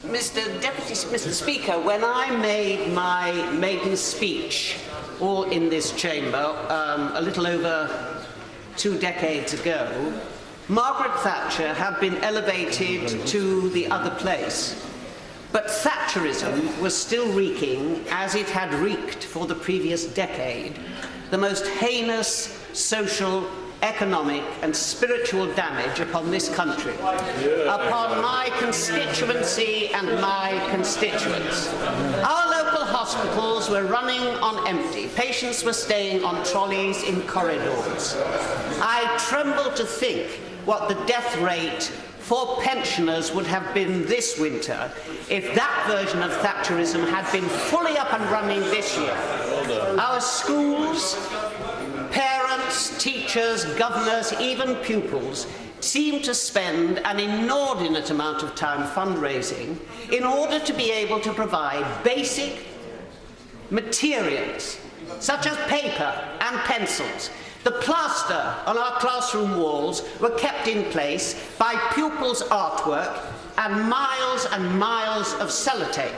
Mr. Speaker, when I made my maiden speech, all in this chamber, a little over 2 decades ago, Margaret Thatcher had been elevated to the other place. But Thatcherism was still wreaking, as it had wreaked for the previous decade, the most heinous social, economic and spiritual damage upon this country, upon my constituency and my constituents. Our local hospitals were running on empty. Patients were staying on trolleys in corridors. I tremble to think what the death rate for pensioners would have been this winter if that version of Thatcherism had been fully up and running this year. Our schools, parents, teachers, governors, even pupils seem to spend an inordinate amount of time fundraising in order to be able to provide basic materials such as paper and pencils. The plaster on our classroom walls were kept in place by pupils' artwork and miles of sellotape.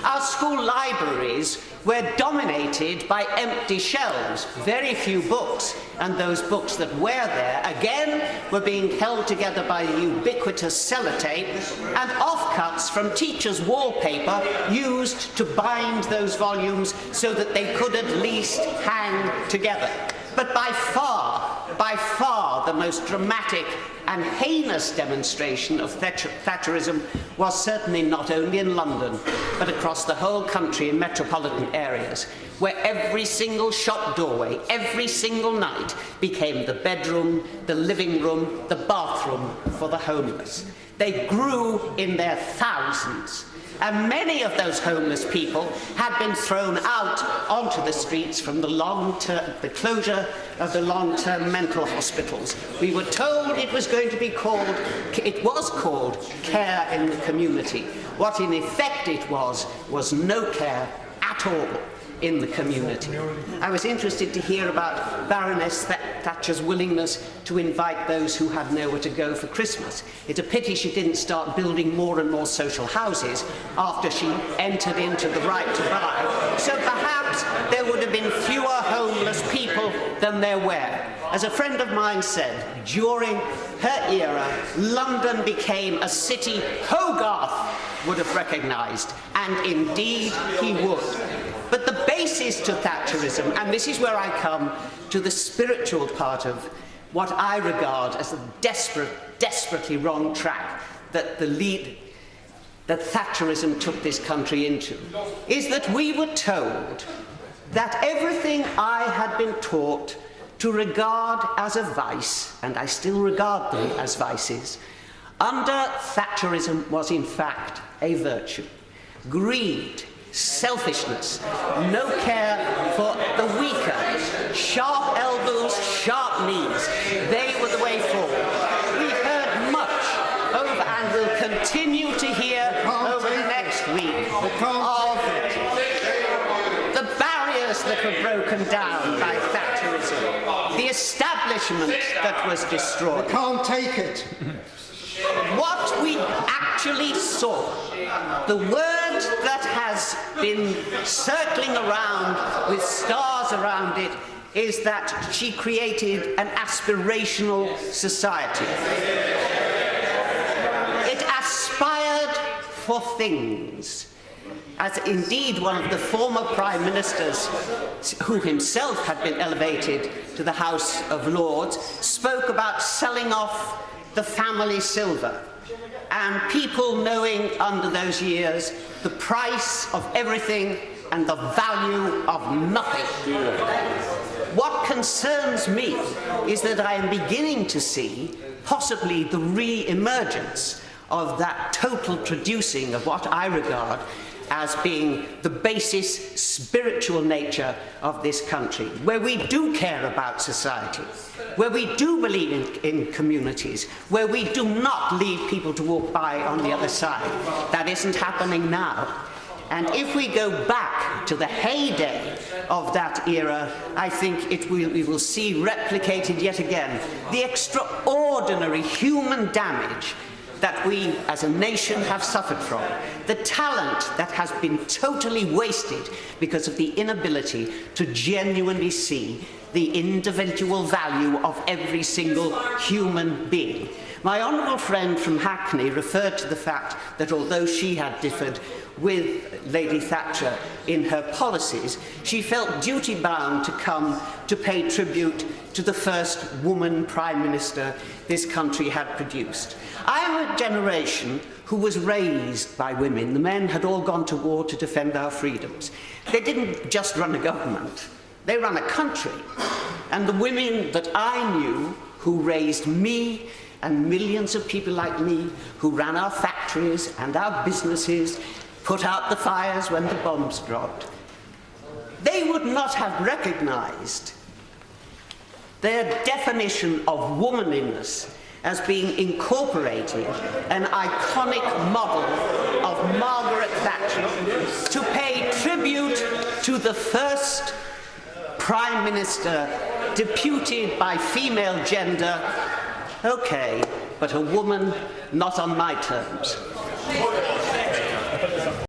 Our school libraries were dominated by empty shelves, very few books, and those books that were there, again, were being held together by the ubiquitous sellotape and offcuts from teachers' wallpaper used to bind those volumes so that they could at least hang together. But by far, the most dramatic and heinous demonstration of Thatcherism was certainly not only in London, but across the whole country in metropolitan areas, where every single shop doorway, every single night, became the bedroom, the living room, the bathroom for the homeless. They grew in their thousands. And many of those homeless people had been thrown out onto the streets from the closure of the long-term mental hospitals. We were told it was called care in the community. What in effect it was no care at all in the community. I was interested to hear about Baroness Thatcher's willingness to invite those who had nowhere to go for Christmas. It's a pity she didn't start building more and more social houses after she entered into the right to buy. So perhaps there would have been fewer homeless people than there were. As a friend of mine said, during her era, London became a city Hogarth would have recognised, and indeed he would. But the basis to Thatcherism, and this is where I come to the spiritual part of what I regard as a desperately wrong track that Thatcherism took this country into, is that we were told that everything I had been taught to regard as a vice, and I still regard them as vices, under Thatcherism was in fact a virtue. Greed, selfishness, no care for the weaker, sharp elbows, sharp knees, they were the way forward. We've heard much over and will continue to hear over the next week of the barriers that were broken down by Thatcherism, the establishment that was destroyed. We can't take it. What we actually saw, the word that has been circling around with stars around it, is that she created an aspirational society. It aspired for things, as indeed one of the former Prime Ministers, who himself had been elevated to the House of Lords, spoke about selling off the family silver, and people knowing under those years the price of everything and the value of nothing. What concerns me is that I am beginning to see possibly the re-emergence of that total traducing of what I regard as being the basis spiritual nature of this country, where we do care about society, where we do believe in communities, where we do not leave people to walk by on the other side. That isn't happening now. And if we go back to the heyday of that era, I think we will see replicated yet again the extraordinary human damage that we as a nation have suffered from, the talent that has been totally wasted because of the inability to genuinely see the individual value of every single human being. My honourable friend from Hackney referred to the fact that although she had differed with Lady Thatcher in her policies, she felt duty-bound to come to pay tribute to the first woman Prime Minister this country had produced. I am a generation who was raised by women. The men had all gone to war to defend our freedoms. They didn't just run a government, they ran a country. And the women that I knew, who raised me and millions of people like me, who ran our factories and our businesses, put out the fires when the bombs dropped, they would not have recognized their definition of womanliness as being incorporating an iconic model of Margaret Thatcher to pay tribute to the first Prime Minister deputed by female gender. Okay, but a woman not on my terms.